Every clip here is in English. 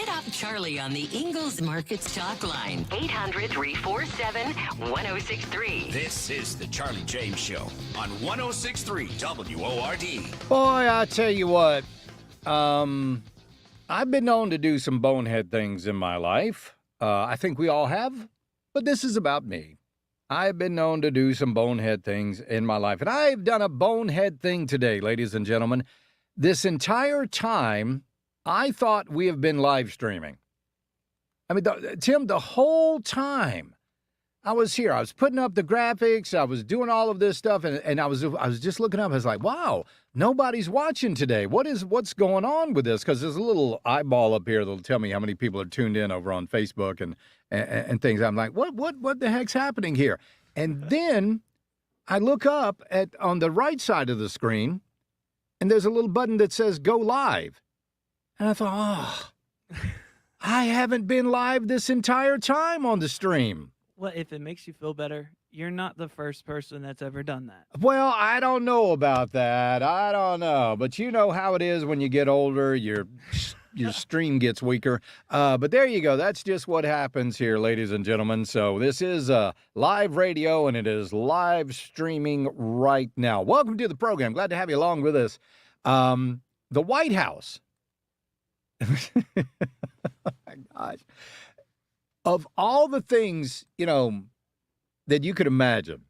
Get off Charlie on the Ingalls Markets Talk Line. 800-347-1063. This is the Charlie James Show on 106.3 WORD. Boy, I tell you what, I've been known to do some bonehead things in my life. I think we all have, but this is about me. I've been known to do some bonehead things in my life, and I've done a bonehead thing today, ladies and gentlemen. This entire time, I thought we have been live streaming. I mean, Tim, the whole time I was here, I was putting up the graphics, I was doing all of this stuff, and I was just looking up. I was like, wow, nobody's watching today. What's going on with this? Because there's a little eyeball up here that'll tell me how many people are tuned in over on Facebook and things. I'm like, what the heck's happening here? And then I look up on the right side of the screen, and there's a little button that says Go Live. And I thought, I haven't been live this entire time on the stream. Well, if it makes you feel better, you're not the first person that's ever done that. Well, I don't know about that. I don't know. But you know how it is when you get older, your stream gets weaker. But there you go. That's just what happens here, ladies and gentlemen. So this is live radio, and it is live streaming right now. Welcome to the program. Glad to have you along with us. The White House. Oh, my gosh. Of all the things, that you could imagine,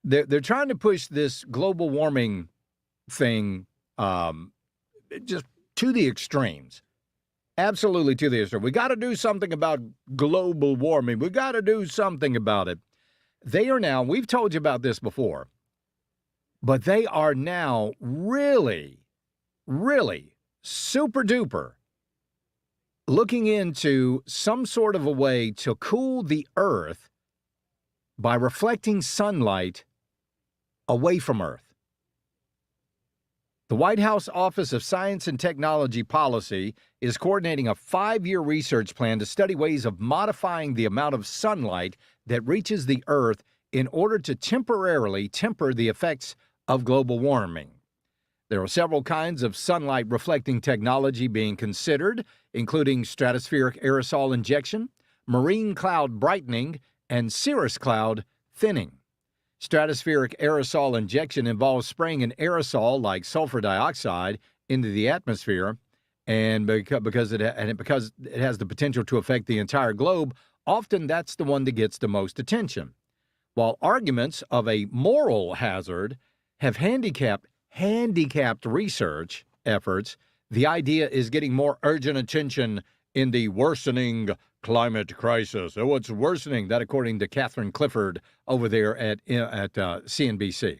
they're trying to push this global warming thing just to the extremes. Absolutely to the extreme. We got to do something about global warming. We got to do something about it. They are now, we've told you about this before, but they are now really, really super duper looking into some sort of a way to cool the earth by reflecting sunlight away from Earth. The White House Office of Science and Technology Policy is coordinating a 5-year research plan to study ways of modifying the amount of sunlight that reaches the Earth in order to temporarily temper the effects of global warming. There are several kinds of sunlight reflecting technology being considered, including stratospheric aerosol injection, marine cloud brightening, and cirrus cloud thinning. Stratospheric aerosol injection involves spraying an aerosol like sulfur dioxide into the atmosphere, and because it has the potential to affect the entire globe, often that's the one that gets the most attention. While arguments of a moral hazard have handicapped research efforts, the idea is getting more urgent attention in the worsening climate crisis. So what's worsening? That, according to Catherine Clifford over there at CNBC.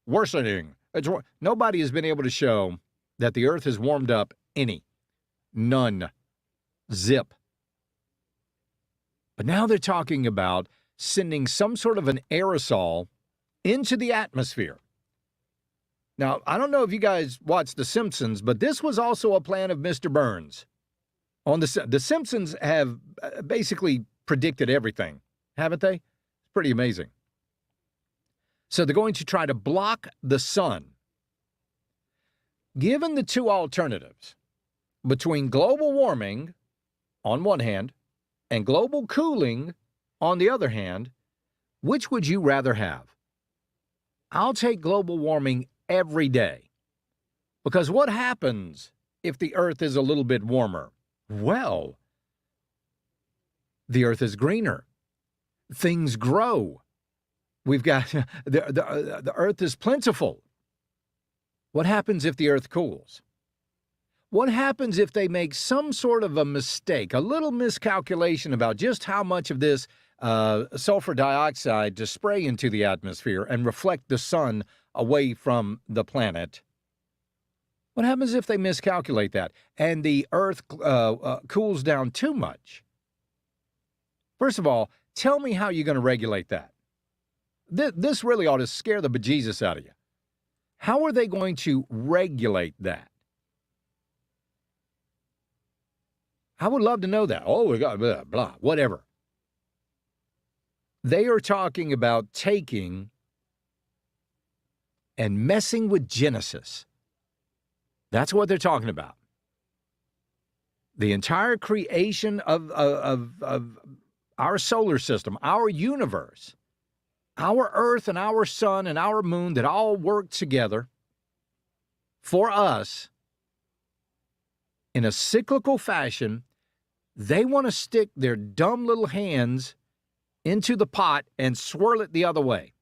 Worsening. Nobody has been able to show that the Earth has warmed up any. None. Zip. But now they're talking about sending some sort of an aerosol into the atmosphere. Now, I don't know if you guys watched The Simpsons, but this was also a plan of Mr. Burns. The Simpsons have basically predicted everything, haven't they? It's pretty amazing. So they're going to try to block the sun. Given the two alternatives between global warming on one hand and global cooling on the other hand, which would you rather have? I'll take global warming every day. Because what happens if the Earth is a little bit warmer? Well, the Earth is greener. Things grow. We've got, the Earth is plentiful. What happens if the Earth cools? What happens if they make some sort of a mistake, a little miscalculation about just how much of this sulfur dioxide to spray into the atmosphere and reflect the sun away from the planet? What happens if they miscalculate that and the Earth cools down too much? First of all, tell me how you're going to regulate that. This really ought to scare the bejesus out of you. How are they going to regulate that? I would love to know that. Oh, we got blah, blah, whatever. They are talking about taking and messing with Genesis. That's what they're talking about. The entire creation of our solar system, our universe, our Earth and our sun and our moon that all work together for us in a cyclical fashion, they want to stick their dumb little hands into the pot and swirl it the other way.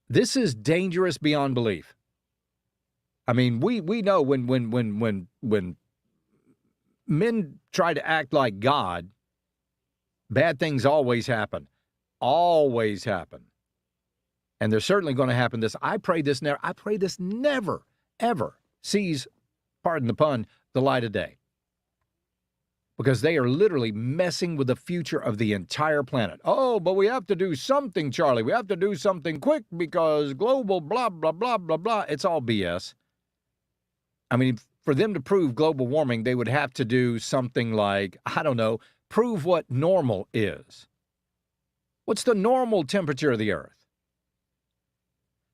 This is dangerous beyond belief. I mean, we know when men try to act like God, bad things always happen. Always happen. And they're certainly going to happen this. I pray this never, ever sees, pardon the pun, the light of day. Because they are literally messing with the future of the entire planet. Oh, but we have to do something, Charlie. We have to do something quick because global blah, blah, blah, blah, blah. It's all BS. I mean, for them to prove global warming, they would have to do something like, I don't know, prove what normal is. What's the normal temperature of the Earth?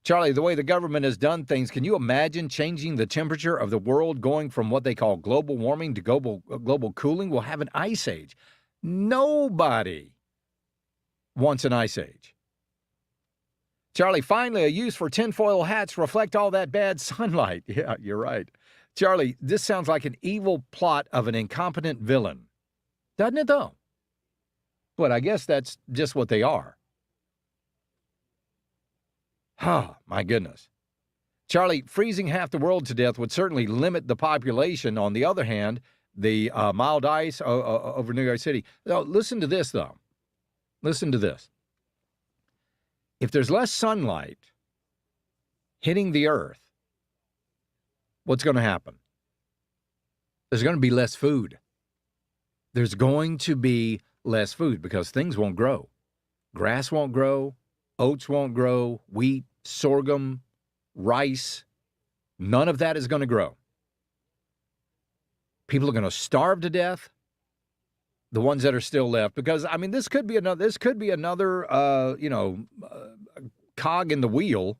Charlie, the way the government has done things, can you imagine changing the temperature of the world, going from what they call global warming to global cooling? We'll have an ice age. Nobody wants an ice age. Charlie, finally, a use for tinfoil hats reflect all that bad sunlight. Yeah, you're right. Charlie, this sounds like an evil plot of an incompetent villain. Doesn't it, though? But I guess that's just what they are. Oh, my goodness. Charlie, freezing half the world to death would certainly limit the population. On the other hand, the mild ice over New York City. Now, listen to this, though. Listen to this. If there's less sunlight hitting the earth, what's going to happen? There's going to be less food. There's going to be less food because things won't grow. Grass won't grow. Oats won't grow. Wheat, sorghum, rice, none of that is going to grow. People are going to starve to death, the ones that are still left, because, I mean, this could be another cog in the wheel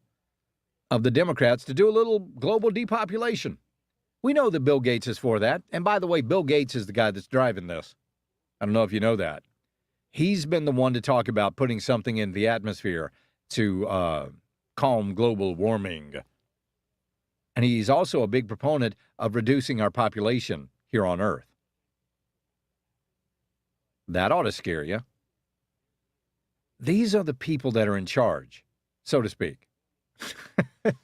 of the Democrats to do a little global depopulation. We know that Bill Gates is for that. And by the way, Bill Gates is the guy that's driving this. I don't know if you know that. He's been the one to talk about putting something in the atmosphere to calm global warming. And he's also a big proponent of reducing our population here on Earth. That ought to scare you. These are the people that are in charge, so to speak.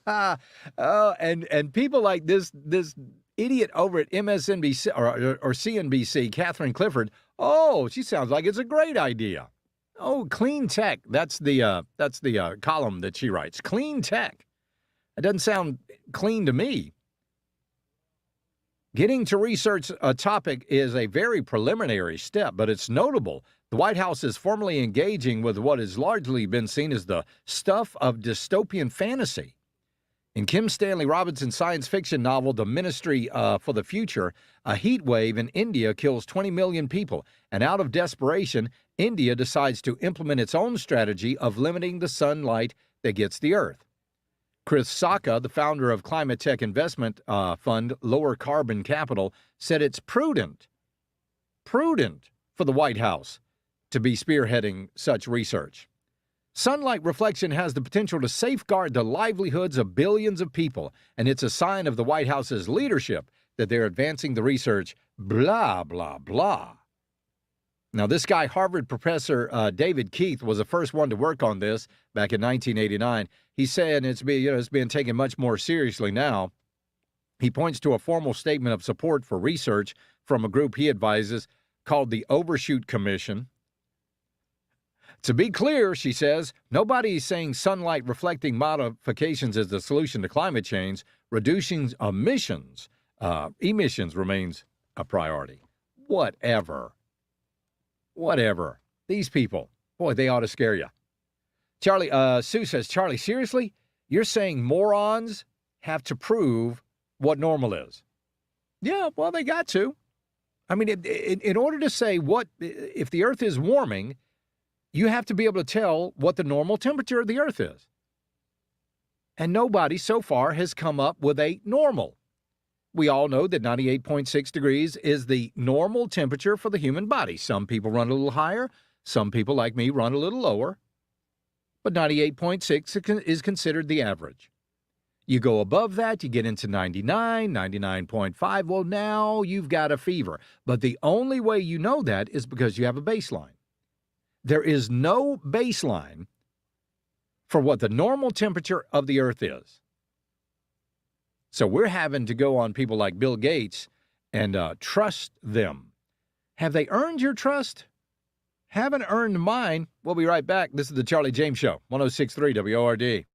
And people like this idiot over at MSNBC or CNBC, Catherine Clifford. Oh, she sounds like it's a great idea. Oh, clean tech. That's the column that she writes. Clean tech. It doesn't sound clean to me. Getting to research a topic is a very preliminary step, but it's notable. The White House is formally engaging with what has largely been seen as the stuff of dystopian fantasy. In Kim Stanley Robinson's science fiction novel, The Ministry for the Future, a heat wave in India kills 20 million people, and out of desperation, India decides to implement its own strategy of limiting the sunlight that gets the Earth. Chris Sacca, the founder of climate tech investment fund Lower Carbon Capital, said it's prudent for the White House to be spearheading such research. Sunlight reflection has the potential to safeguard the livelihoods of billions of people, and it's a sign of the White House's leadership that they're advancing the research, blah, blah, blah. Now, this guy, Harvard professor David Keith, was the first one to work on this back in 1989. He's saying it's being taken much more seriously now. He points to a formal statement of support for research from a group he advises called the Overshoot Commission. To be clear, she says, nobody is saying sunlight-reflecting modifications is the solution to climate change. Reducing emissions remains a priority. Whatever. These people, boy, they ought to scare you. Charlie, Sue says, Charlie, seriously? You're saying morons have to prove what normal is? Yeah, well, they got to. I mean, in order to say if the Earth is warming, you have to be able to tell what the normal temperature of the Earth is. And nobody so far has come up with a normal. we all know that 98.6 degrees is the normal temperature for the human body. Some people run a little higher. Some people, like me, run a little lower. But 98.6 is considered the average. You go above that, you get into 99, 99.5. Well, now you've got a fever. But the only way you know that is because you have a baseline. There is no baseline for what the normal temperature of the earth is. So we're having to go on people like Bill Gates and trust them. Have they earned your trust? Haven't earned mine. We'll be right back. This is the Charlie James Show, 106.3 WORD.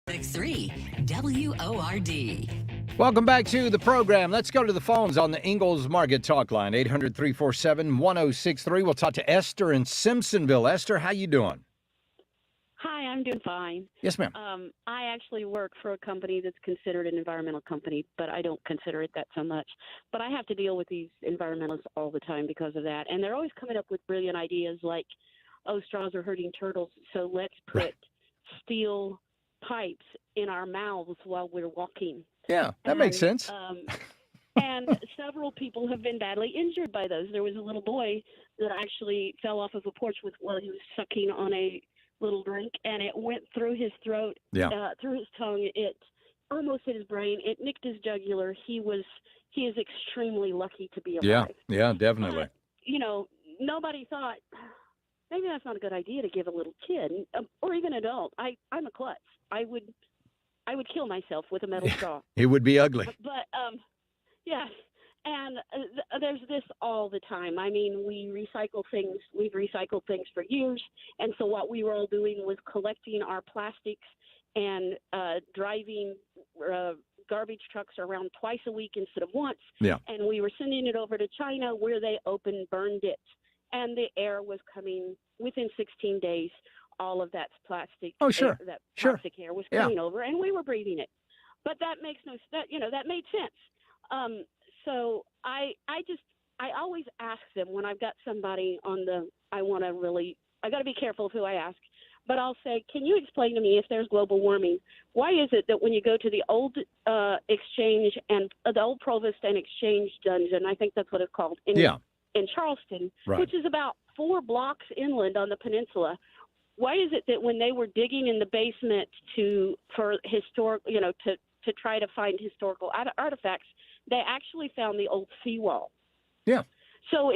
1063 WORD. Welcome back to the program. Let's go to the phones on the Ingalls Market Talk Line, 800-347-1063. We'll talk to Esther in Simpsonville. Esther, how you doing? Hi, I'm doing fine. Yes, ma'am. I actually work for a company that's considered an environmental company, but I don't consider it that so much. But I have to deal with these environmentalists all the time because of that. And they're always coming up with brilliant ideas like, oh, straws are hurting turtles, so let's put steel pipes in our mouths while we're walking. Yeah, that makes sense. And several people have been badly injured by those. There was a little boy that actually fell off of a porch while he was sucking on a little drink, and it went through his throat, through his tongue. It almost hit his brain. It nicked his jugular. He is extremely lucky to be alive. Yeah, definitely. But, nobody thought, maybe that's not a good idea to give a little kid or even adult. I'm a klutz. I would kill myself with a metal straw. It would be ugly. But yeah, and there's this all the time. I mean, we recycle things. We've recycled things for years, and so what we were all doing was collecting our plastics and driving garbage trucks around twice a week instead of once. Yeah. And we were sending it over to China, where they burned it, and the air was coming within 16 days. All of that plastic. Oh, sure. Plastic air was coming over, and we were breathing it. But that makes that made sense. So I always ask them when I've got somebody on I got to be careful of who I ask, but I'll say, can you explain to me if there's global warming? Why is it that when you go to the old exchange and the old Provost and Exchange Dungeon, I think that's what it's called, in Charleston, which is about 4 blocks inland on the peninsula, why is it that when they were digging in the basement for historic, to try to find historical artifacts, they actually found the old seawall? Yeah. So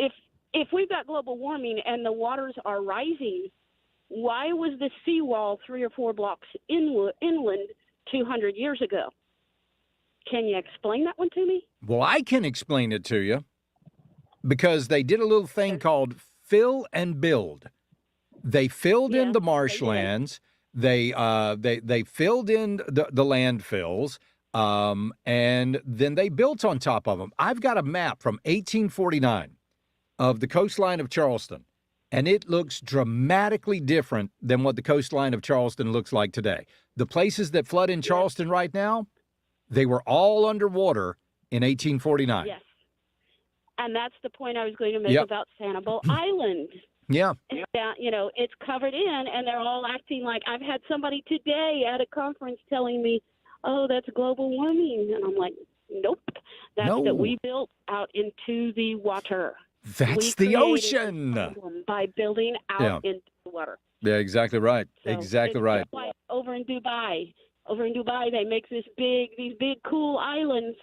if we've got global warming and the waters are rising, why was the seawall 3 or 4 blocks inland 200 years ago? Can you explain that one to me? Well, I can explain it to you because they did a little thing called fill and build. They filled in the marshlands. They filled in the landfills, and then they built on top of them. I've got a map from 1849 of the coastline of Charleston, and it looks dramatically different than what the coastline of Charleston looks like today. The places that flood in Charleston right now, they were all underwater in 1849. Yes, and that's the point I was going to make about Sanibel Island. Yeah. It's covered in, and they're all acting like, I've had somebody today at a conference telling me, oh, that's global warming. And I'm like, nope. That's that we built out into the water. That's the ocean. By building out into the water. Yeah, exactly right. So exactly right. Like over in Dubai, they make these big cool islands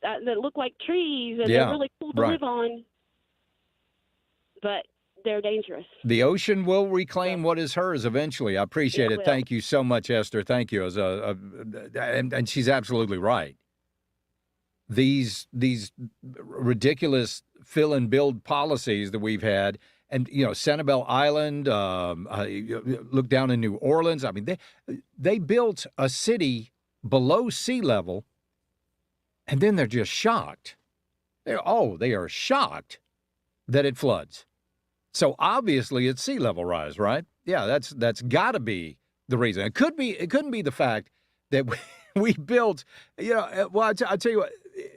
that look like trees, and they're really cool to live on. But they're dangerous. The ocean will reclaim what is hers eventually. I appreciate it. Thank you so much, Esther. Thank you. And she's absolutely right. These ridiculous fill and build policies that we've had, and Sanibel Island. Look down in New Orleans. I mean, they built a city below sea level, and then they're just shocked. They are shocked that it floods. So obviously it's sea level rise, right? Yeah, that's got to be the reason. It couldn't be the fact that we built, well, I'll tell you what,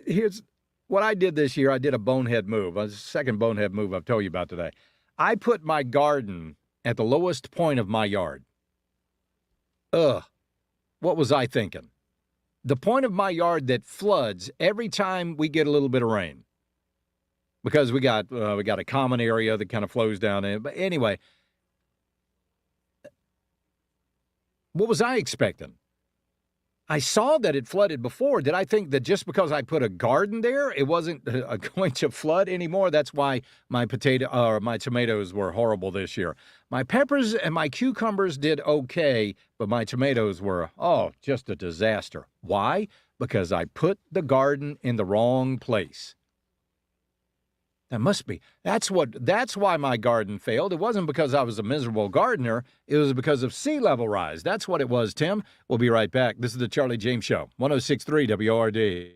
here's what I did this year. I did a bonehead move, a second bonehead move I've told you about today. I put my garden at the lowest point of my yard. What was I thinking? The point of my yard that floods every time we get a little bit of rain. Because we got a common area that kind of flows down in. But anyway, what was I expecting? I saw that it flooded before. Did I think that just because I put a garden there, it wasn't going to flood anymore? That's why my tomatoes were horrible this year. My peppers and my cucumbers did okay, but my tomatoes were, just a disaster. Why? Because I put the garden in the wrong place. That must be. That's why my garden failed. It wasn't because I was a miserable gardener. It was because of sea level rise. That's what it was, Tim. We'll be right back. This is the Charlie James Show, 106.3 WORD.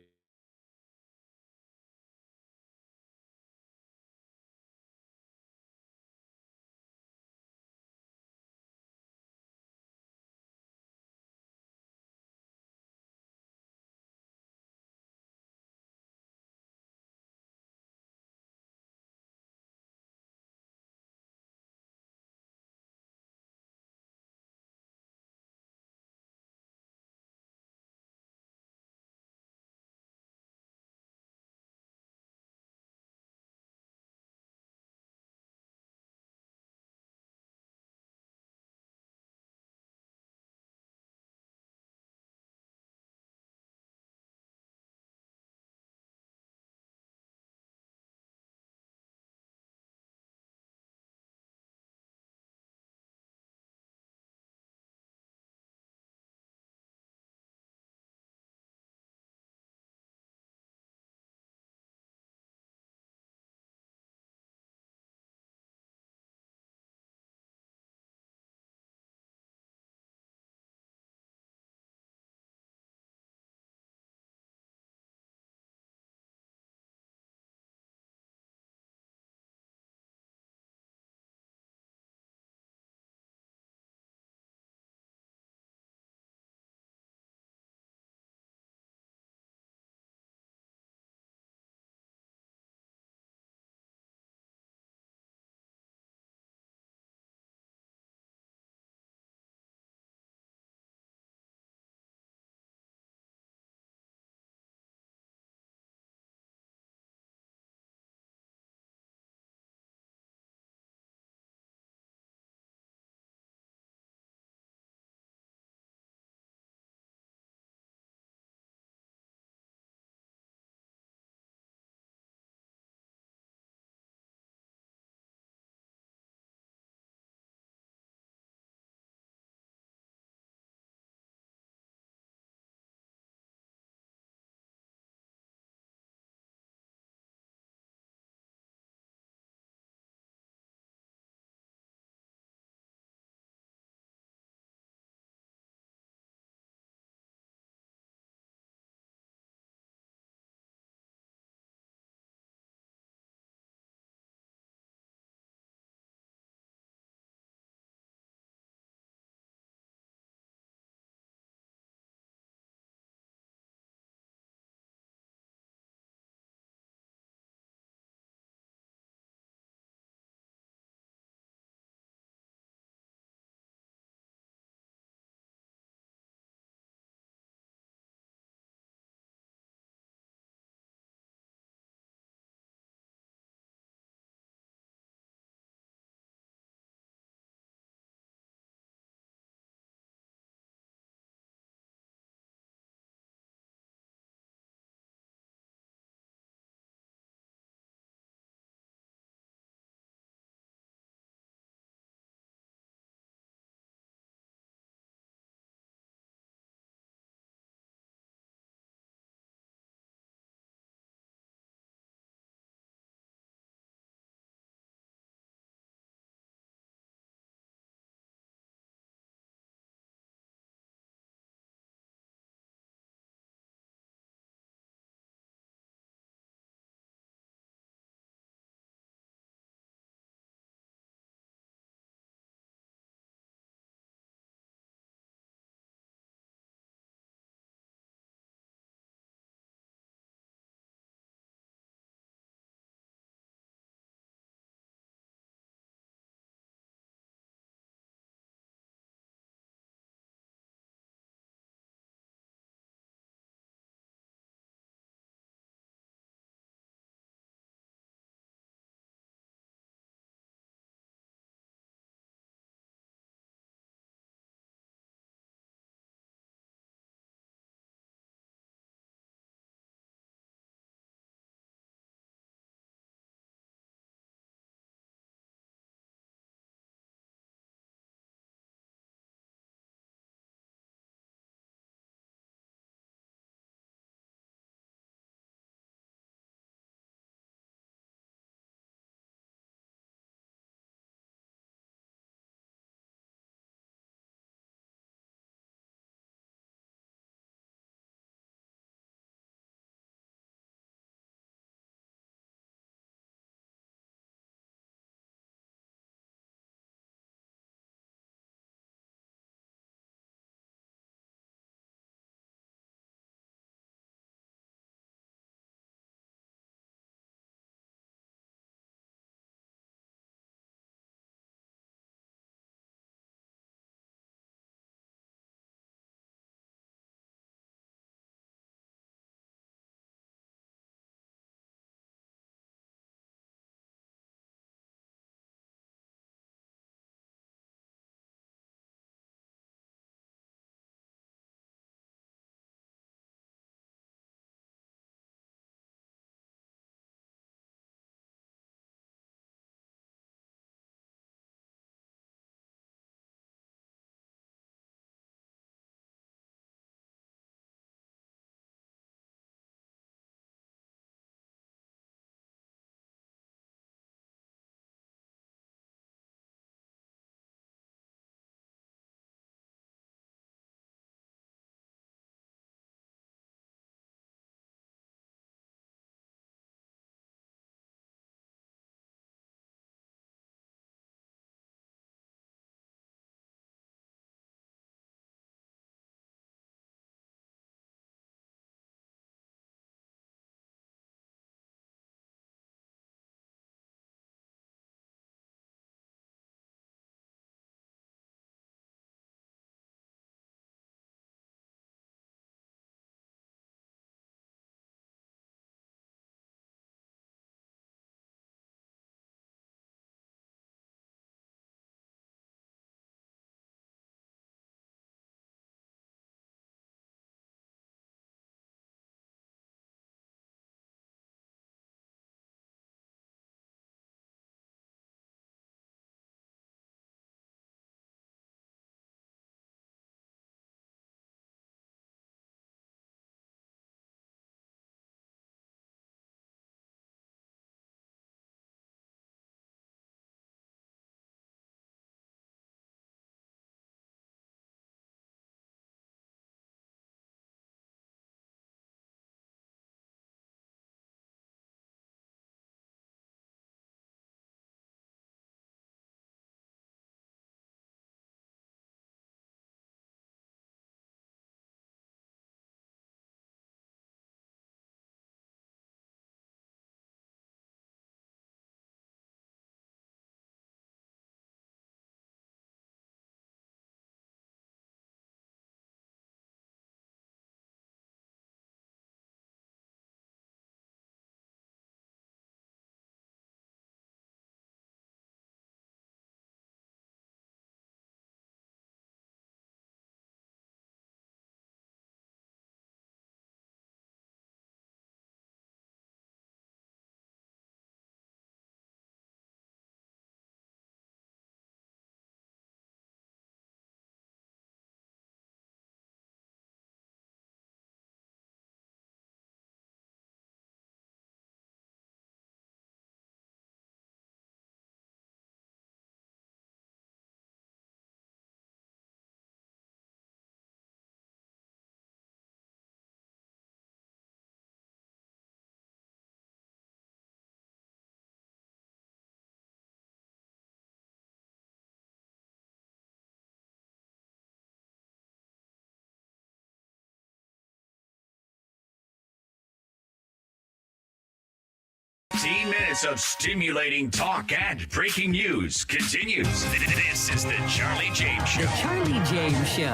15 minutes of stimulating talk and breaking news continues. This is the Charlie James Show. The Charlie James Show.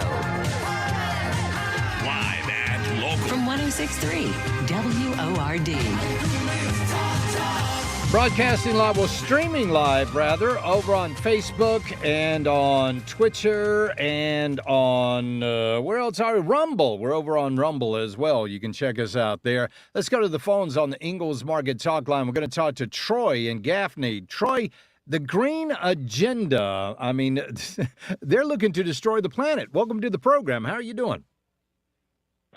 Live and local. From 106.3 WORD. Broadcasting live, well, streaming live, rather, over on Facebook and on Twitter and on, where else are we? Rumble. We're over on Rumble as well. You can check us out there. Let's go to the phones on the Ingalls Market Talk Line. We're going to talk to Troy in Gaffney. Troy, the green agenda, I mean, they're looking to destroy the planet. Welcome to the program. How are you doing?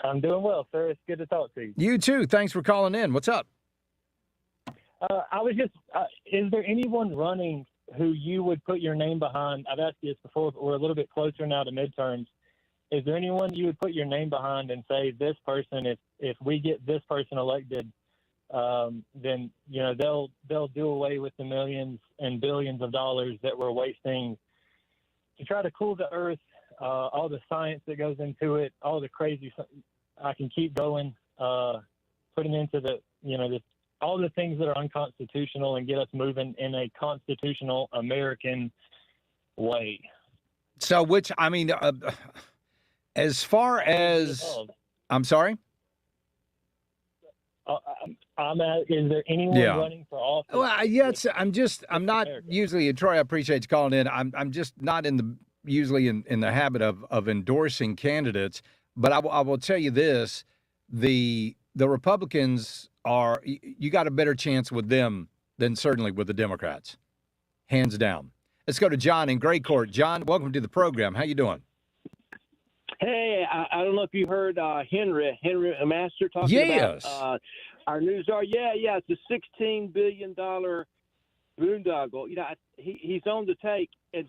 I'm doing well, sir. It's good to talk to you. You too. Thanks for calling in. What's up? I was just, is there anyone running who you would put your name behind? I've asked you this before. We're a little bit closer now to midterms. Is there anyone you would put your name behind and say, this person, if we get this person elected, then, you know, they'll do away with the millions and billions of dollars that we're wasting to try to cool the earth, all the science that goes into it, all the crazy, I can keep going, putting into the, you know, all the things that are unconstitutional and get us moving in a constitutional American way. So, which, I mean, as far as, I'm sorry? Is there anyone running for office? Well, yes, I'm not usually, Troy, I appreciate you calling in. I'm just not usually in the habit of endorsing candidates. But I will tell you this, the Republicans you got a better chance with them than certainly with the Democrats, hands down. Let's go to John in Gray Court. John, welcome to the program. How you doing? Hey, I don't know if you heard Henry Master talking about our news. It's a $16 billion boondoggle. You know, he's on the take, and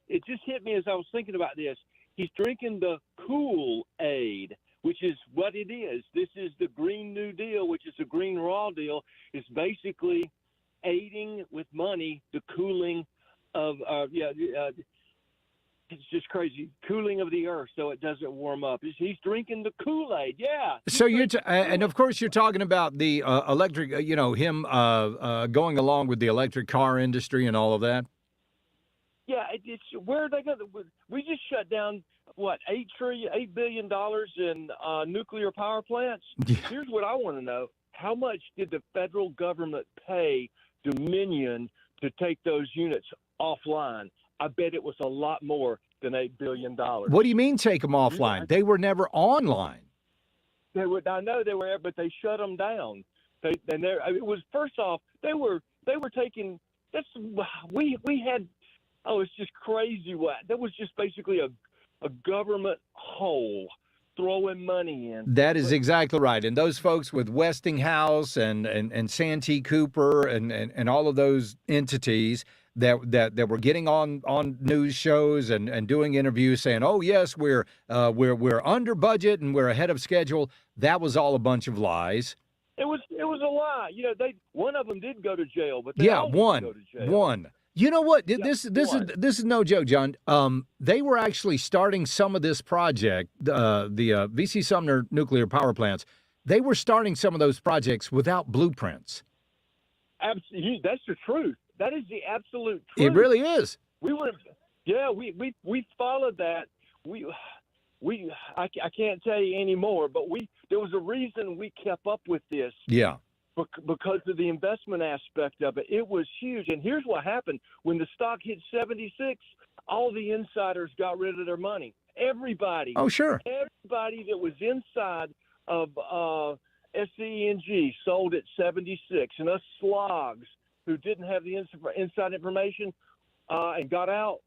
it just hit me as I was thinking about this. He's drinking the Kool-Aid, which is what it is. This is the Green New Deal, which is the Green Raw Deal. It's basically aiding with money the cooling of, it's just crazy, cooling of the earth so it doesn't warm up. He's drinking the Kool-Aid, yeah. So and of course you're talking about the electric, him going along with the electric car industry and all of that. Yeah, it's where are they going? We just shut down $8 billion in nuclear power plants. Yeah. Here's what I want to know: how much did the federal government pay Dominion to take those units offline? I bet it was a lot more than $8 billion. What do you mean take them offline? They were never online. I know they were, but they shut them down. It was, first off, they were taking. We had. Oh, it's just crazy. That was just basically a government hole throwing money in. That is exactly right. And those folks with Westinghouse and Santee Cooper and all of those entities that were getting on news shows and doing interviews saying, "Oh yes, we're under budget and we're ahead of schedule." That was all a bunch of lies. It was a lie. You know, one of them did go to jail, but they all did go to jail. One. You know what? This is no joke, John. They were actually starting some of this project, the VC Sumner nuclear power plants. They were starting some of those projects without blueprints. Absolutely, that's the truth. That is the absolute truth. It really is. We followed that. I can't tell you anymore, but there was a reason we kept up with this. Yeah. Because of the investment aspect of it. It was huge. And here's what happened. When the stock hit 76, all the insiders got rid of their money. Everybody. Oh, sure. Everybody that was inside of SCENG sold at 76. And us slogs who didn't have the inside information and got out,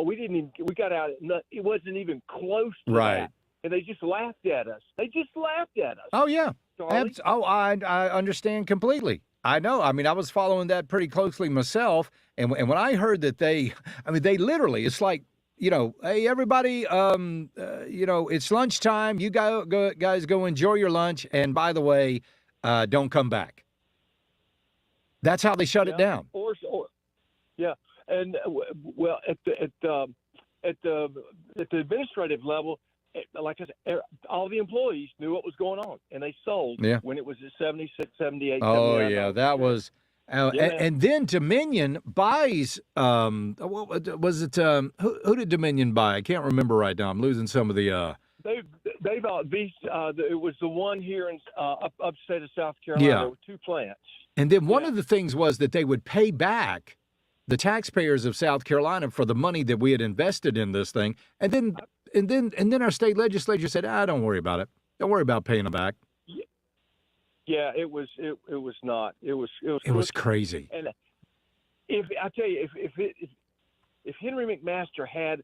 we got out. It wasn't even close to that. And they just laughed at us. Oh, yeah. I understand completely. I know. I mean, I was following that pretty closely myself. And when I heard that they literally, it's like, hey, everybody, it's lunchtime. You guys go enjoy your lunch. And by the way, don't come back. That's how they shut it down. And at the administrative level, like I said, all the employees knew what was going on, and they sold when it was at 76, 78, Oh, 79. yeah, that was and then Dominion buys what was it who did Dominion buy? I can't remember right now. I'm losing some of the They bought these. It was the one here in upstate of South Carolina. Yeah. There were 2 plants. And then one of the things was that they would pay back the taxpayers of South Carolina for the money that we had invested in this thing. And then our state legislature said, don't worry about it. Don't worry about paying them back. Yeah, it was not. It was crazy. And if I tell you, if Henry McMaster had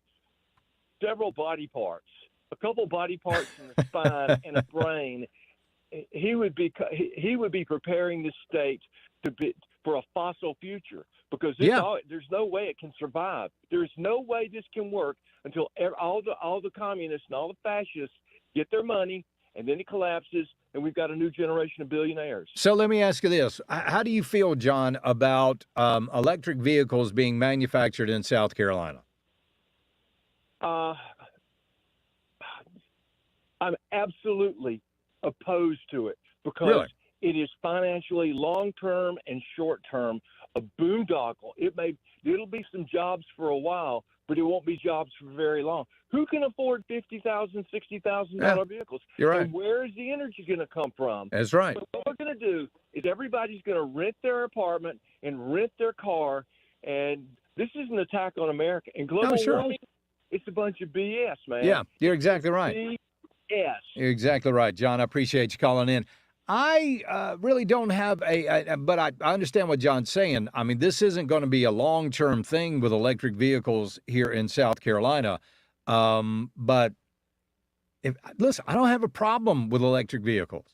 several body parts, a couple body parts in the spine and a brain, he would be preparing the state for a fossil future, because there's no way it can survive. There's no way this can work until all the communists and all the fascists get their money, and then it collapses, and we've got a new generation of billionaires. So let me ask you this. How do you feel, John, about electric vehicles being manufactured in South Carolina? I'm absolutely opposed to it, because it is financially long-term and short-term a boondoggle. It'll be some jobs for a while, but it won't be jobs for very long. Who can afford $50,000, $60,000 vehicles? You're right. And where is the energy going to come from? That's right. So what we're going to do is everybody's going to rent their apartment and rent their car, and this is an attack on America. And global warming, it's a bunch of BS, man. Yeah, you're exactly right. BS. You're exactly right, John. I appreciate you calling in. I really don't have but I understand what John's saying. I mean, this isn't going to be a long-term thing with electric vehicles here in South Carolina. But listen, I don't have a problem with electric vehicles.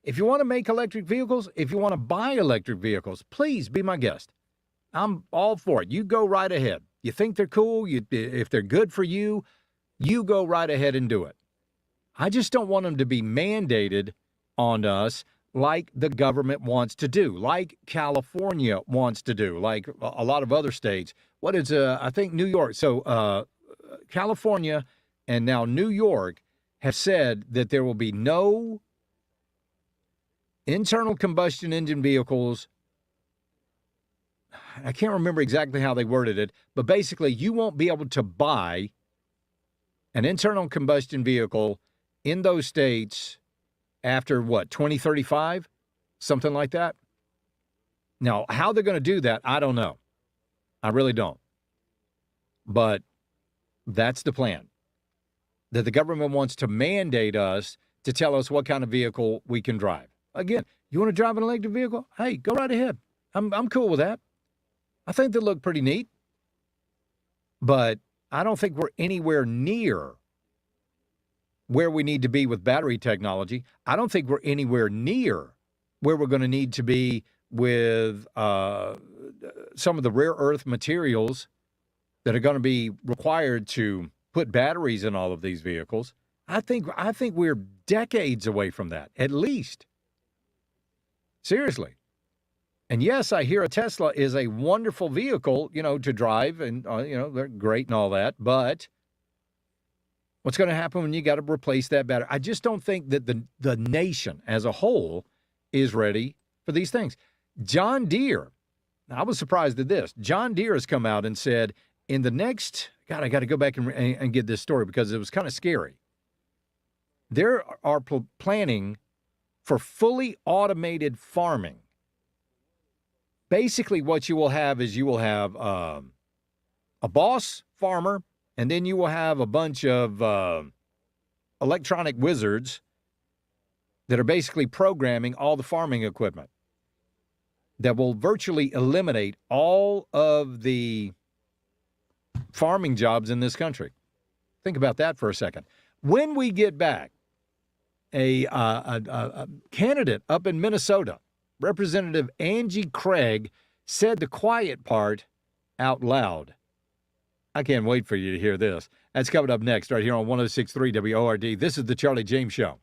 If you want to make electric vehicles, if you want to buy electric vehicles, please be my guest. I'm all for it. You go right ahead. You think they're cool, if they're good for you, you go right ahead and do it. I just don't want them to be mandated on us like the government wants to do, like California wants to do, like a lot of other states. What is, I think New York. So California and now New York have said that there will be no internal combustion engine vehicles. I can't remember exactly how they worded it, but basically you won't be able to buy an internal combustion vehicle in those states after 2035, something like that. Now, how they're going to do that, I don't know. I really don't. But that's the plan. That the government wants to mandate us to tell us what kind of vehicle we can drive. Again, you want to drive an electric vehicle? Hey, go right ahead. I'm cool with that. I think they look pretty neat. But I don't think we're anywhere near where we need to be with battery technology. I don't think we're anywhere near where we're going to need to be with some of the rare earth materials that are going to be required to put batteries in all of these vehicles. I think we're decades away from that, at least. Seriously. And yes, I hear a Tesla is a wonderful vehicle, to drive, and they're great and all that, but what's going to happen when you got to replace that battery? I just don't think that the nation as a whole is ready for these things. John Deere, I was surprised at this. John Deere has come out and said in the next, I got to go back and get this story because it was kind of scary. They are planning for fully automated farming. Basically, what you will have is you will have a boss farmer, and then you will have a bunch of electronic wizards that are basically programming all the farming equipment that will virtually eliminate all of the farming jobs in this country. Think about that for a second. When we get back, a candidate up in Minnesota, Representative Angie Craig, said the quiet part out loud. I can't wait for you to hear this. That's coming up next right here on 106.3 WORD. This is the Charlie James Show.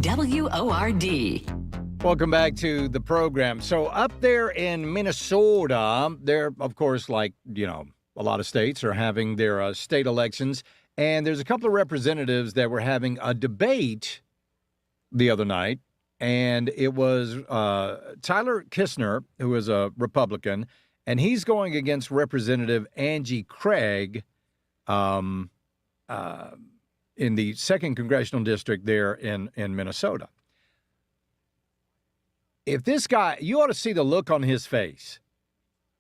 WORD. Welcome back to the program. So up there in Minnesota, there, of course, like, a lot of states are having their state elections. And there's a couple of representatives that were having a debate the other night. And it was Tyler Kistner, who is a Republican, and he's going against Representative Angie Craig in the 2nd Congressional District there in Minnesota. If this guy, you ought to see the look on his face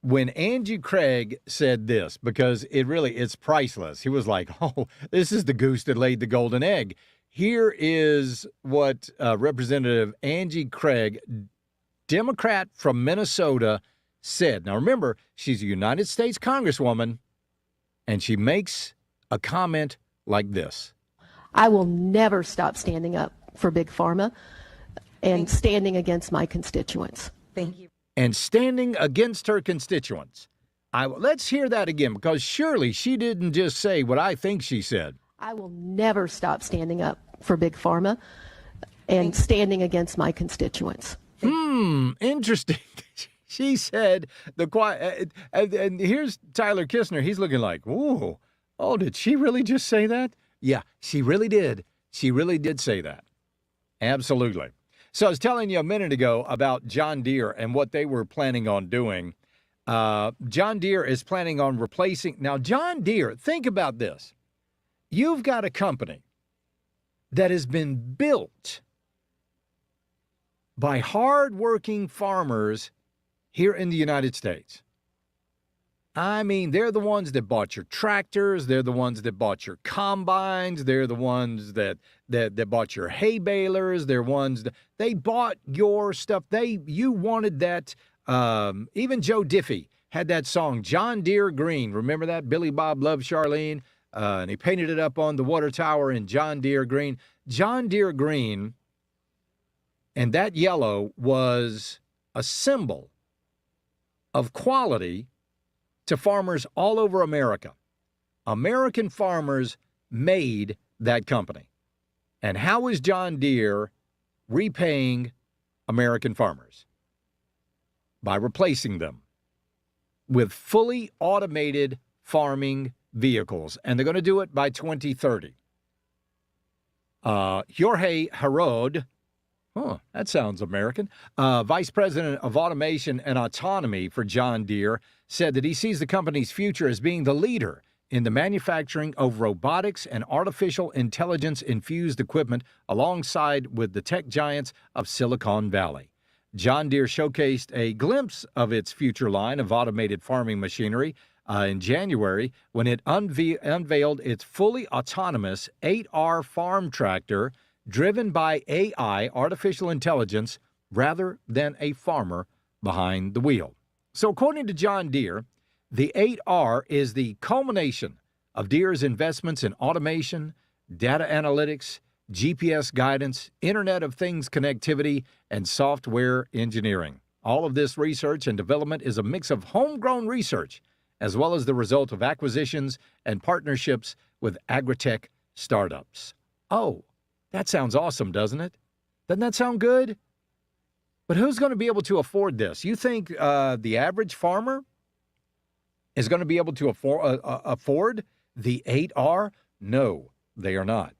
when Angie Craig said this, because it's priceless. He was like, oh, this is the goose that laid the golden egg. Here is what Representative Angie Craig, Democrat from Minnesota, said. Now, remember, she's a United States Congresswoman, and she makes a comment like this. I will never stop standing up for Big Pharma and standing against my constituents. Thank you. And standing against her constituents. Let's hear that again, because surely she didn't just say what I think she said. I will never stop standing up for Big Pharma and standing against my constituents. Interesting. She said and here's Tyler Kistner. He's looking like, ooh, oh, did she really just say that? Yeah, she really did. She really did say that. Absolutely. So I was telling you a minute ago about John Deere and what they were planning on doing. John Deere is planning on replacing. Now, John Deere, think about this. You've got a company that has been built by hardworking farmers here in the United States. I mean, they're the ones that bought your tractors. They're the ones that bought your combines. They're the ones that bought your hay balers. They're ones that they bought your stuff. You wanted that. Even Joe Diffie had that song, John Deere Green. Remember that? Billy Bob Loved Charlene. And he painted it up on the water tower in John Deere Green. John Deere Green, and that yellow was a symbol of quality to farmers all over America. American farmers made that company. And how is John Deere repaying American farmers? By replacing them with fully automated farming vehicles. And they're going to do it by 2030. Jorge Herod, that sounds American, Vice President of Automation and Autonomy for John Deere, said that he sees the company's future as being the leader in the manufacturing of robotics and artificial intelligence-infused equipment alongside with the tech giants of Silicon Valley. John Deere showcased a glimpse of its future line of automated farming machinery in January when it unveiled its fully autonomous 8R farm tractor driven by AI, artificial intelligence, rather than a farmer behind the wheel. So according to John Deere, the 8R is the culmination of Deere's investments in automation, data analytics, GPS guidance, Internet of Things connectivity, and software engineering. All of this research and development is a mix of homegrown research, as well as the result of acquisitions and partnerships with agritech startups. Oh, that sounds awesome, doesn't it? Doesn't that sound good? But who's going to be able to afford this? You think the average farmer is going to be able to afford the 8R? No, they are not.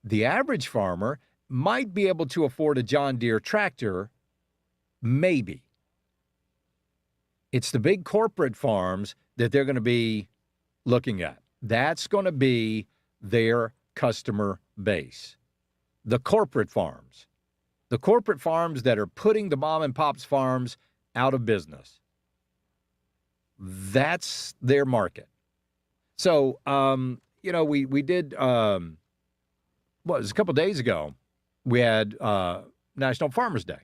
The average farmer might be able to afford a John Deere tractor, maybe. It's the big corporate farms that they're going to be looking at. That's going to be their customer base. The corporate farms. The corporate farms that are putting the mom and pop's farms out of business. That's their market. So, we did, it was a couple of days ago, we had National Farmers Day.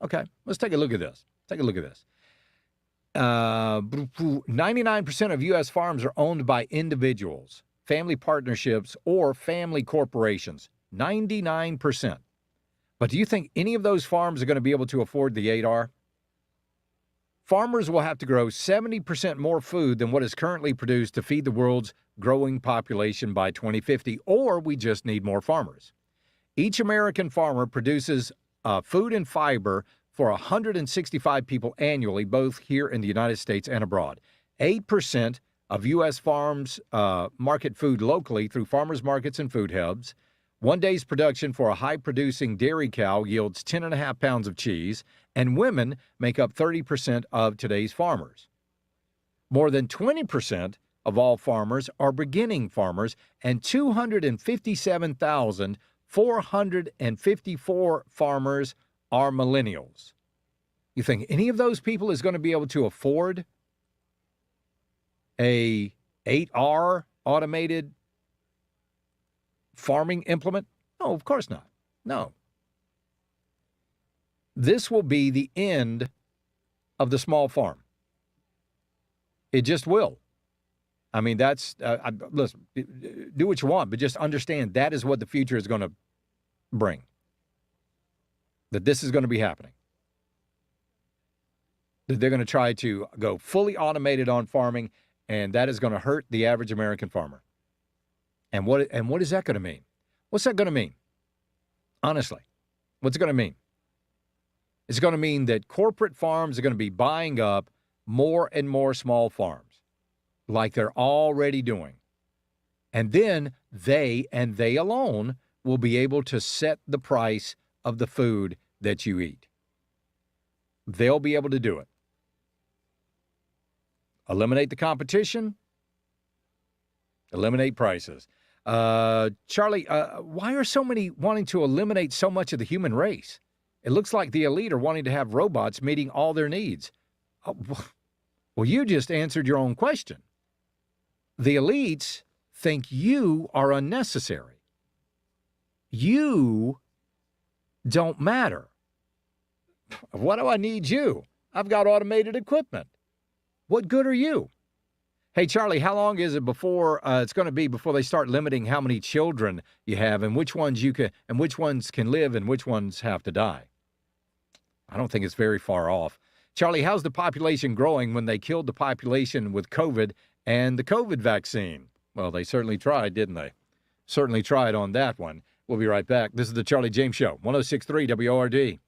Okay, let's take a look at this. 99% of U.S. farms are owned by individuals, family partnerships, or family corporations. 99%. But do you think any of those farms are going to be able to afford the 8R? Farmers will have to grow 70% more food than what is currently produced to feed the world's growing population by 2050, or we just need more farmers. Each American farmer produces food and fiber for 165 people annually, both here in the United States and abroad. 8% of U.S. farms market food locally through farmers markets and food hubs. 1 day's production for a high-producing dairy cow yields 10.5 pounds of cheese, and women make up 30% of today's farmers. More than 20% of all farmers are beginning farmers, and 257,454 farmers are millennials. You think any of those people is going to be able to afford a 8R automated farming implement? No, of course not. No. This will be the end of the small farm. It just will. I mean, that's, listen, do what you want, but just understand that is what the future is going to bring. That this is going to be happening. That they're going to try to go fully automated on farming, and that is going to hurt the average American farmer. And what is that going to mean? What's that going to mean? Honestly, what's it going to mean? It's going to mean that corporate farms are going to be buying up more and more small farms, like they're already doing. And then they, and they alone, will be able to set the price of the food that you eat. They'll be able to do it. Eliminate the competition. Eliminate prices. Charlie, why are so many wanting to eliminate so much of the human race? It looks like the elite are wanting to have robots meeting all their needs. Well, you just answered your own question. The elites think you are unnecessary. You don't matter. Why do I need you? I've got automated equipment. What good are you? Hey, Charlie, how long is it before it's going to be before they start limiting how many children you have and which ones you can and which ones can live and which ones have to die? I don't think it's very far off. Charlie, how's the population growing when they killed the population with COVID and the COVID vaccine? Well, they certainly tried, didn't they? Certainly tried on that one. We'll be right back. This is the Charlie James Show, 106.3 WORD.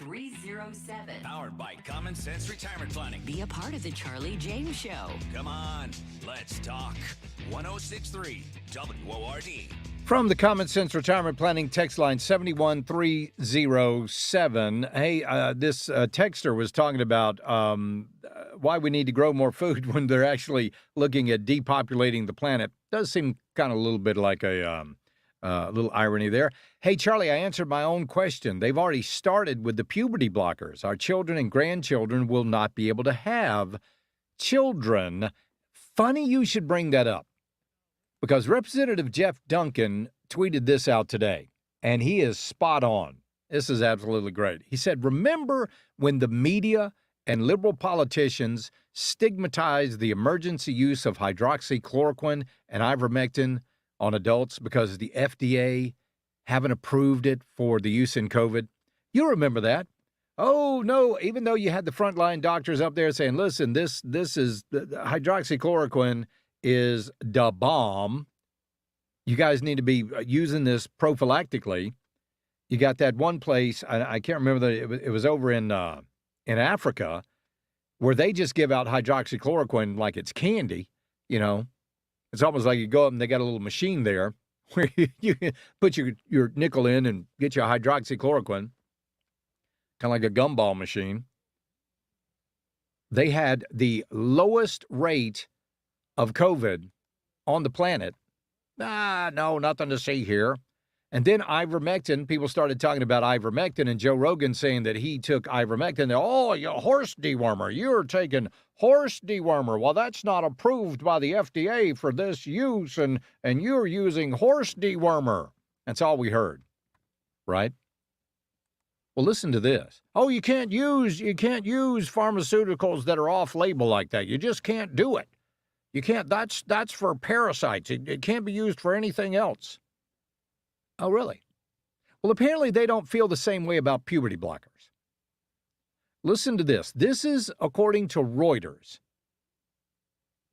71307. Powered by Common Sense Retirement Planning. Be a part of the Charlie James Show. Come on, let's talk. 1063 WORD. From the Common Sense Retirement Planning text line 71307. Hey, this texter was talking about why we need to grow more food when they're actually looking at depopulating the planet. Does seem kind of a little bit like a little irony there. Hey, Charlie, I answered my own question. They've already started with the puberty blockers. Our children and grandchildren will not be able to have children. Funny you should bring that up, because Representative Jeff Duncan tweeted this out today, and he is spot on. This is absolutely great. He said, remember when the media and liberal politicians stigmatized the emergency use of hydroxychloroquine and ivermectin on adults because the FDA haven't approved it for the use in COVID? You remember that. Oh, no, even though you had the frontline doctors up there saying, listen, this is hydroxychloroquine is the bomb. You guys need to be using this prophylactically. You got that one place, I can't remember, it was over in Africa, where they just give out hydroxychloroquine like it's candy, you know. It's almost like you go up and they got a little machine there where you put your nickel in and get you a hydroxychloroquine, kind of like a gumball machine. They had the lowest rate of COVID on the planet. No, nothing to see here. And then ivermectin, people started talking about ivermectin, and Joe Rogan saying that he took ivermectin. Oh, you horse dewormer. You're taking horse dewormer. Well, that's not approved by the FDA for this use, and you're using horse dewormer. That's all we heard, right? Well, listen to this. Oh, you can't use pharmaceuticals that are off-label like that. You just can't do it. You can't. That's for parasites. It can't be used for anything else. Oh, really? Well, apparently they don't feel the same way about puberty blockers. Listen to this. This is according to Reuters.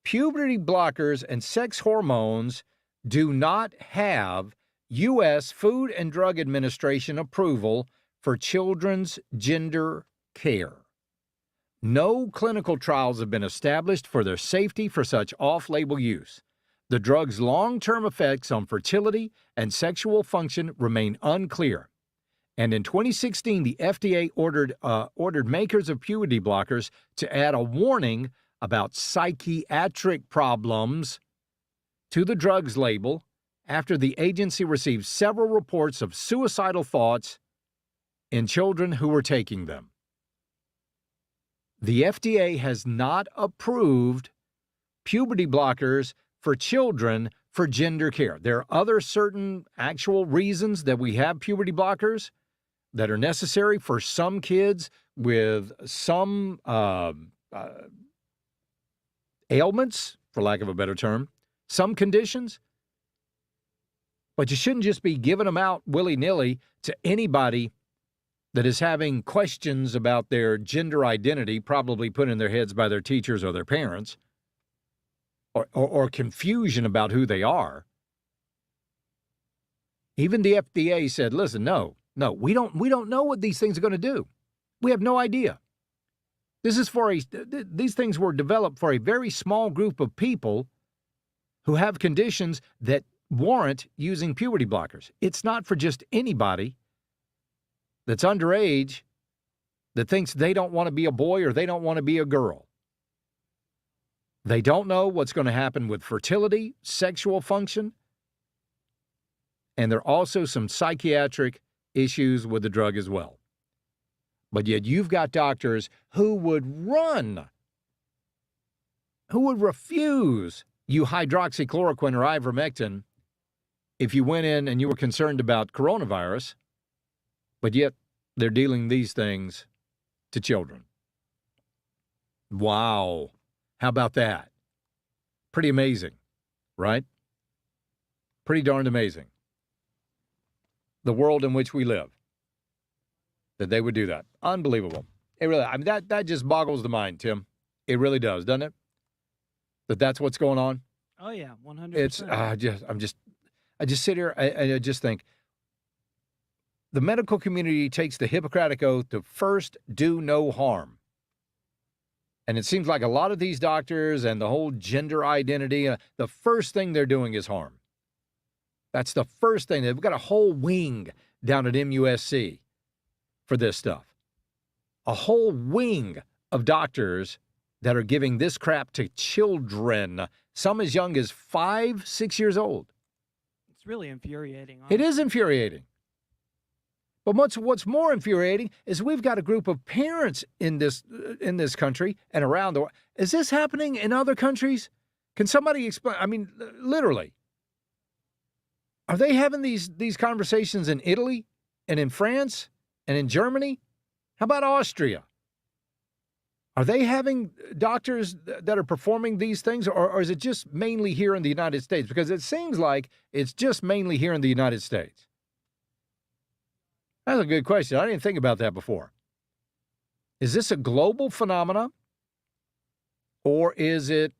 Puberty blockers and sex hormones do not have U.S. Food and Drug Administration approval for children's gender care. No clinical trials have been established for their safety for such off-label use. The drug's long-term effects on fertility and sexual function remain unclear. And in 2016, the FDA ordered makers of puberty blockers to add a warning about psychiatric problems to the drug's label after the agency received several reports of suicidal thoughts in children who were taking them. The FDA has not approved puberty blockers for children for gender care. There are other certain actual reasons that we have puberty blockers that are necessary for some kids with some ailments, for lack of a better term, some conditions. But you shouldn't just be giving them out willy-nilly to anybody that is having questions about their gender identity, probably put in their heads by their teachers or their parents, or confusion about who they are. Even the FDA said, listen, no, we don't know what these things are going to do. We have no idea. These things were developed for a very small group of people who have conditions that warrant using puberty blockers. It's not for just anybody that's underage that thinks they don't want to be a boy or they don't want to be a girl. They don't know what's going to happen with fertility, sexual function, and there are also some psychiatric issues with the drug as well. But yet you've got doctors who would refuse you hydroxychloroquine or ivermectin if you went in and you were concerned about coronavirus, but yet they're dealing these things to children. Wow. How about that? Pretty amazing, right? Pretty darned amazing. The world in which we live, that they would do that. Unbelievable. It really, that just boggles the mind, Tim. It really does, doesn't it? That's what's going on. Oh yeah, 100%. It's I just sit here and I just think, the medical community takes the Hippocratic Oath to first do no harm. And it seems like a lot of these doctors and the whole gender identity, the first thing they're doing is harm. That's the first thing. They've got a whole wing down at MUSC for this stuff. A whole wing of doctors that are giving this crap to children, some as young as 5, 6 years old. It's really infuriating. It is infuriating. But what's more infuriating is we've got a group of parents in this country and around the world. Is this happening in other countries? Can somebody explain? I mean, literally. Are they having these conversations in Italy and in France and in Germany? How about Austria? Are they having doctors that are performing these things, or is it just mainly here in the United States? Because it seems like it's just mainly here in the United States. That's a good question. I didn't think about that before. Is this a global phenomenon, or is it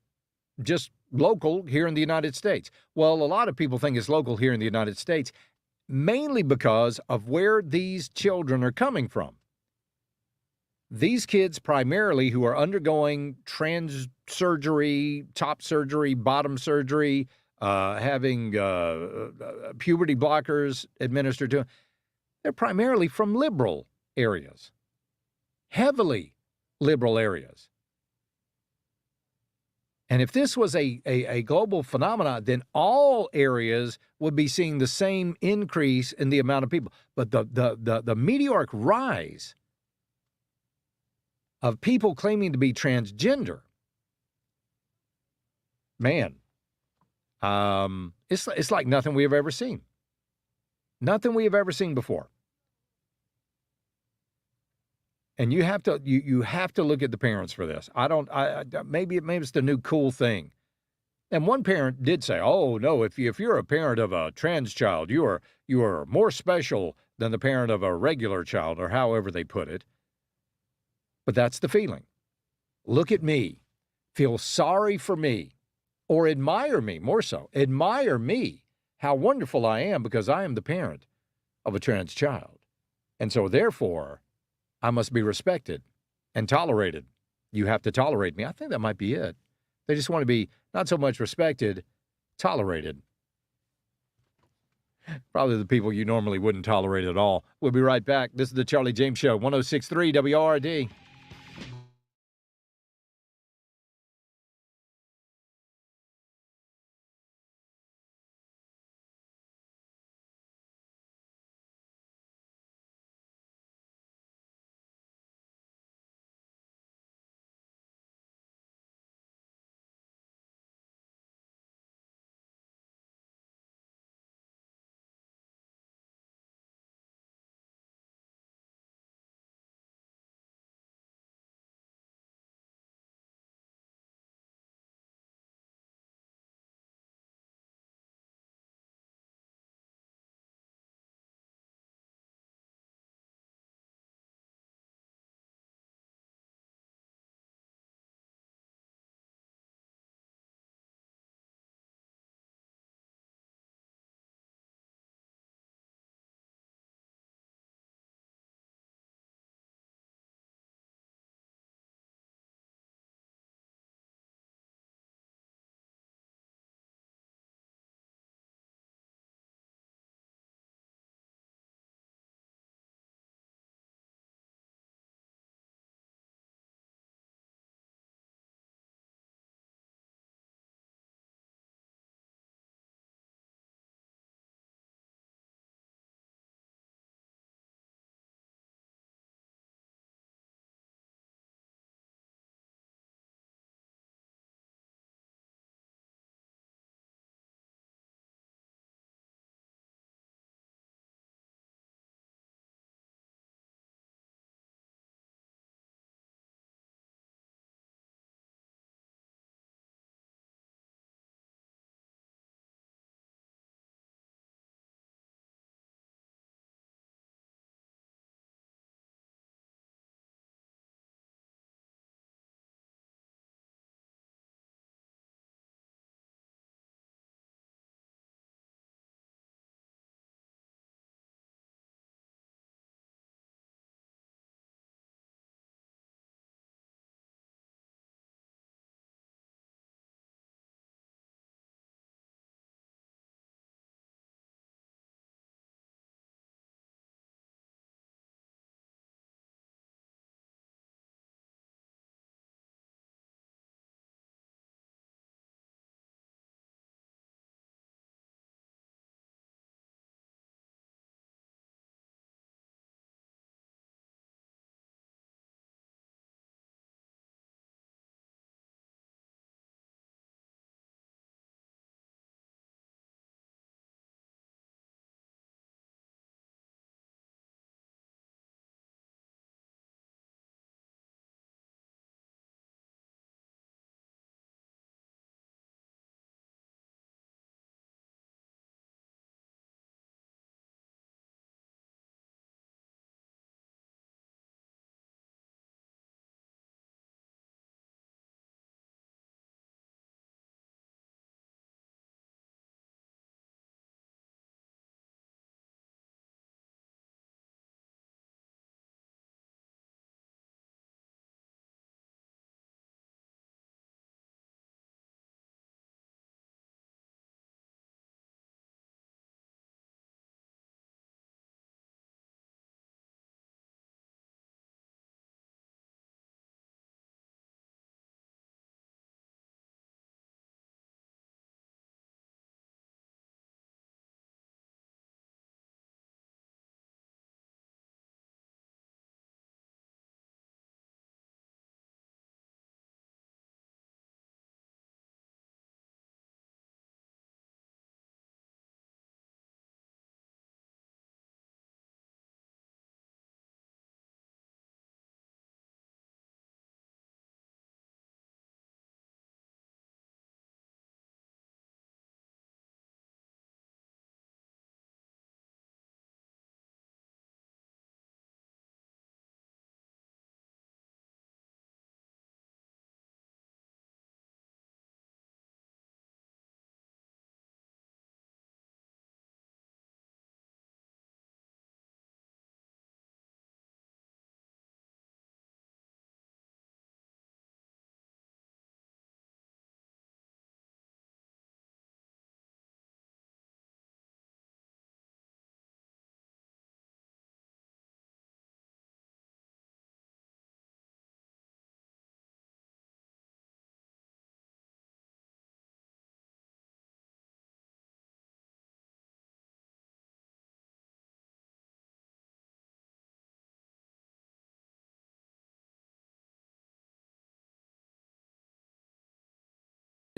just local here in the United States? Well, a lot of people think it's local here in the United States, mainly because of where these children are coming from. These kids primarily who are undergoing trans surgery, top surgery, bottom surgery, having puberty blockers administered to them, they're primarily from liberal areas, heavily liberal areas. And if this was a global phenomenon, then all areas would be seeing the same increase in the amount of people. But the meteoric rise of people claiming to be transgender, man, it's like nothing we have ever seen. Nothing we have ever seen before. And you have to look at the parents for this. Maybe it's the new cool thing. And one parent did say, "Oh no, if you're a parent of a trans child, you are more special than the parent of a regular child," or however they put it. But that's the feeling. Look at me, feel sorry for me, or admire me more so. Admire me, how wonderful I am because I am the parent of a trans child, and so therefore, I must be respected and tolerated. You have to tolerate me. I think that might be it. They just want to be not so much respected, tolerated. Probably the people you normally wouldn't tolerate at all. We'll be right back. This is the Charlie James Show, 106.3 WORD.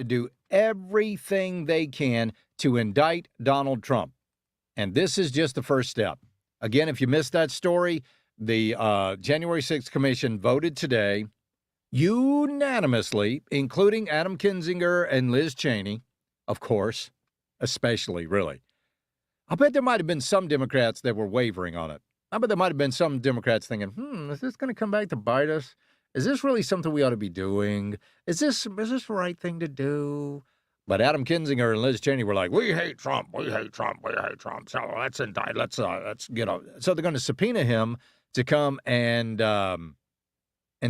to do everything they can to indict Donald Trump. And this is just the first step. Again, if you missed that story, the January 6th Commission voted today unanimously, including Adam Kinzinger and Liz Cheney, of course, especially, really. I bet there might have been some Democrats that were wavering on it. I bet there might have been some Democrats thinking, is this going to come back to bite us? Is this really something we ought to be doing? Is this the right thing to do? But Adam Kinzinger and Liz Cheney were like, we hate Trump, we hate Trump, we hate Trump. So let's indict, let's get on. So they're going to subpoena him to come and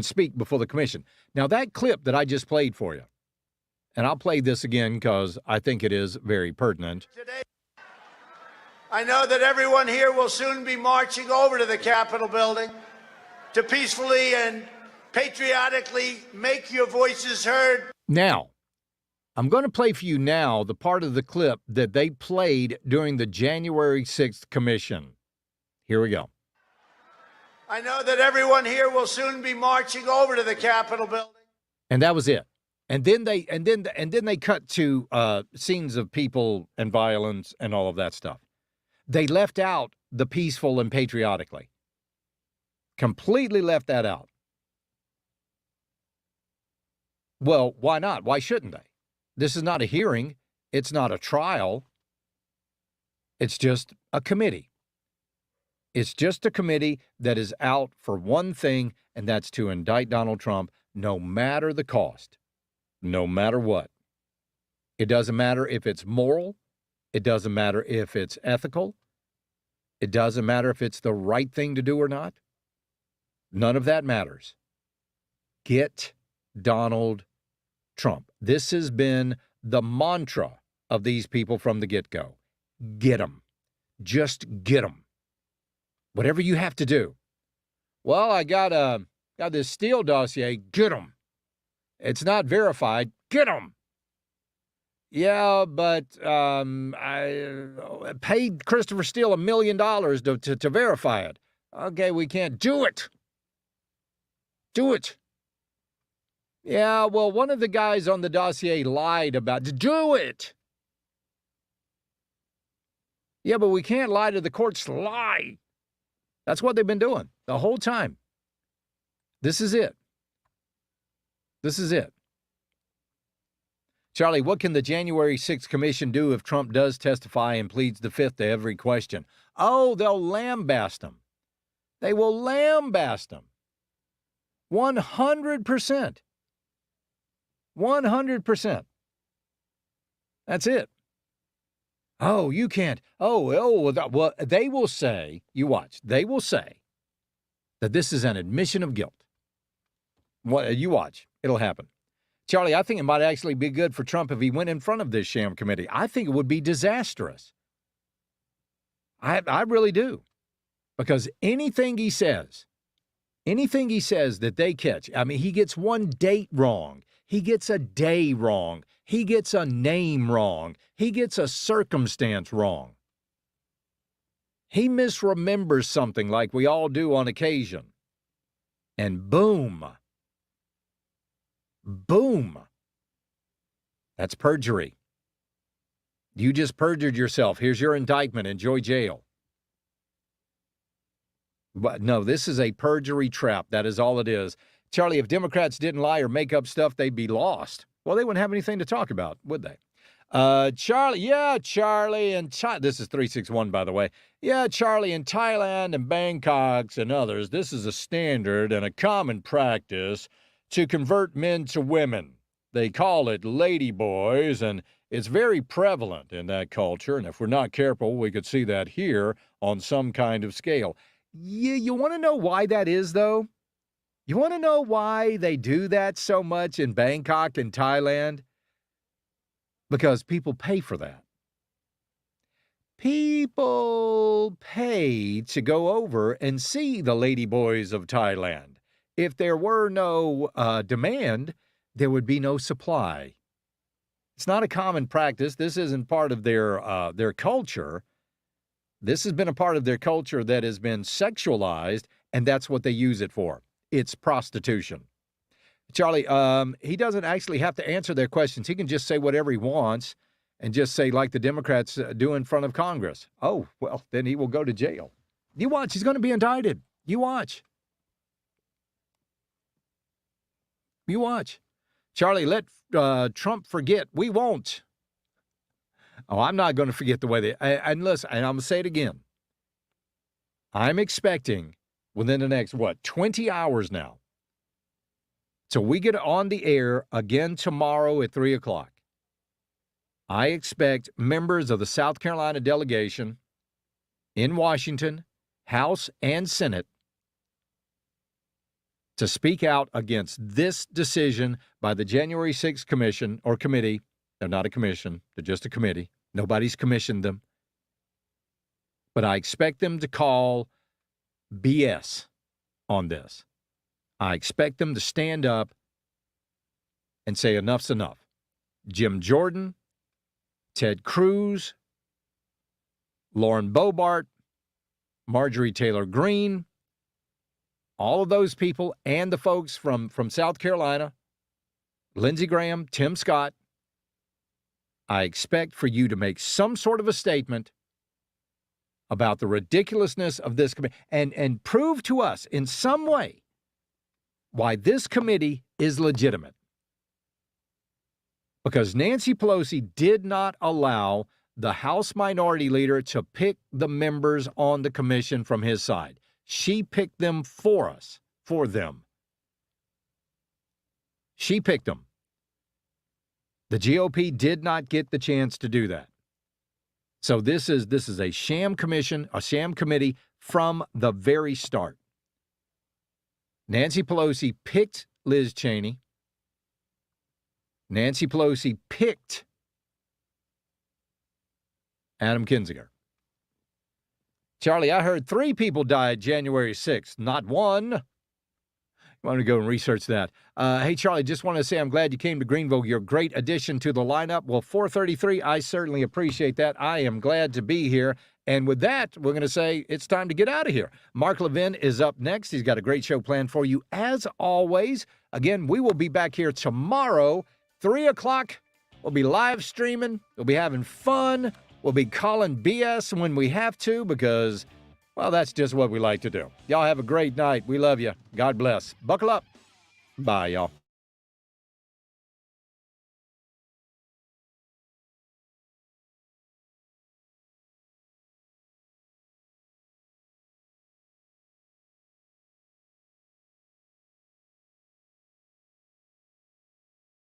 speak before the commission. Now, that clip that I just played for you, and I'll play this again because I think it is very pertinent. Today, I know that everyone here will soon be marching over to the Capitol building to peacefully and patriotically make your voices heard. Now, I'm going to play for you now the part of the clip that they played during the January 6th commission. Here we go. I know that everyone here will soon be marching over to the Capitol building. And that was it. And then they cut to scenes of people and violence and all of that stuff. They left out the peaceful and patriotically. Completely left that out. Well, why not? Why shouldn't they? This is not a hearing. It's not a trial. It's just a committee. It's just a committee that is out for one thing, and that's to indict Donald Trump, no matter the cost, no matter what. It doesn't matter if it's moral. It doesn't matter if it's ethical. It doesn't matter if it's the right thing to do or not. None of that matters. Get Donald Trump. This has been the mantra of these people from the get-go. Get him. Just get him. Whatever you have to do. Well, I got this Steele dossier. Get him. It's not verified. Get him. Yeah, but I paid Christopher Steele $1 million to verify it. Okay, we can't do it. Do it. Yeah, well, one of the guys on the dossier lied about it. Do it. Yeah, but we can't lie to the courts. Lie. That's what they've been doing the whole time. This is it. This is it. Charlie, what can the January 6th Commission do if Trump does testify and pleads the fifth to every question? Oh, they'll lambaste him. They will lambaste him. 100%. 100%. That's it. Oh, you can't. Well, they will say, you watch, they will say that this is an admission of guilt. What, you watch, it'll happen. Charlie, I think it might actually be good for Trump if he went in front of this sham committee. I think it would be disastrous. I really do. Because anything he says that they catch, I mean, he gets one date wrong. He gets a day wrong. He gets a name wrong. He gets a circumstance wrong. He misremembers something like we all do on occasion. And boom. Boom. That's perjury. You just perjured yourself. Here's your indictment. Enjoy jail. But no, this is a perjury trap. That is all it is. Charlie, if Democrats didn't lie or make up stuff, they'd be lost. Well, they wouldn't have anything to talk about, would they? Charlie, and this is 361, by the way. Yeah, Charlie, in Thailand and Bangkok and others, this is a standard and a common practice to convert men to women. They call it ladyboys, and it's very prevalent in that culture. And if we're not careful, we could see that here on some kind of scale. You want to know why that is, though? You want to know why they do that so much in Bangkok and Thailand? Because people pay for that. People pay to go over and see the ladyboys of Thailand. If there were no demand, there would be no supply. It's not a common practice. This isn't part of their culture. This has been a part of their culture that has been sexualized, and that's what they use it for. It's prostitution. Charlie, he doesn't actually have to answer their questions. He can just say whatever he wants and just say, like the Democrats do in front of Congress. Oh, well, then he will go to jail. You watch. He's going to be indicted. You watch. You watch. Charlie, let Trump forget. We won't. Oh, I'm not going to forget the way they – and listen, and I'm going to say it again. I'm expecting within the next, 20 hours now, so we get on the air again tomorrow at 3 o'clock. I expect members of the South Carolina delegation in Washington, House and Senate, to speak out against this decision by the January 6th commission or committee. They're not a commission. They're just a committee. Nobody's commissioned them. But I expect them to call BS on this. I expect them to stand up and say enough's enough. Jim Jordan, Ted Cruz, Lauren Boebert, Marjorie Taylor Greene, all of those people and the folks from South Carolina, Lindsey Graham, Tim Scott, I expect for you to make some sort of a statement about the ridiculousness of this committee and prove to us in some way why this committee is legitimate. Because Nancy Pelosi did not allow the House Minority Leader to pick the members on the commission from his side. She picked them for us, for them. She picked them. The GOP did not get the chance to do that. So this is a sham commission, a sham committee from the very start. Nancy Pelosi picked Liz Cheney. Nancy Pelosi picked Adam Kinzinger. Charlie, I heard 3 people died January 6th, not 1. I want to go and research that. Hey, Charlie, just want to say I'm glad you came to Greenville. You're a great addition to the lineup. Well, 433, I certainly appreciate that. I am glad to be here. And with that, we're going to say it's time to get out of here. Mark Levin is up next. He's got a great show planned for you, as always. Again, we will be back here tomorrow, 3 o'clock. We'll be live streaming. We'll be having fun. We'll be calling BS when we have to because, well, that's just what we like to do. Y'all have a great night. We love you. God bless. Buckle up. Bye, y'all.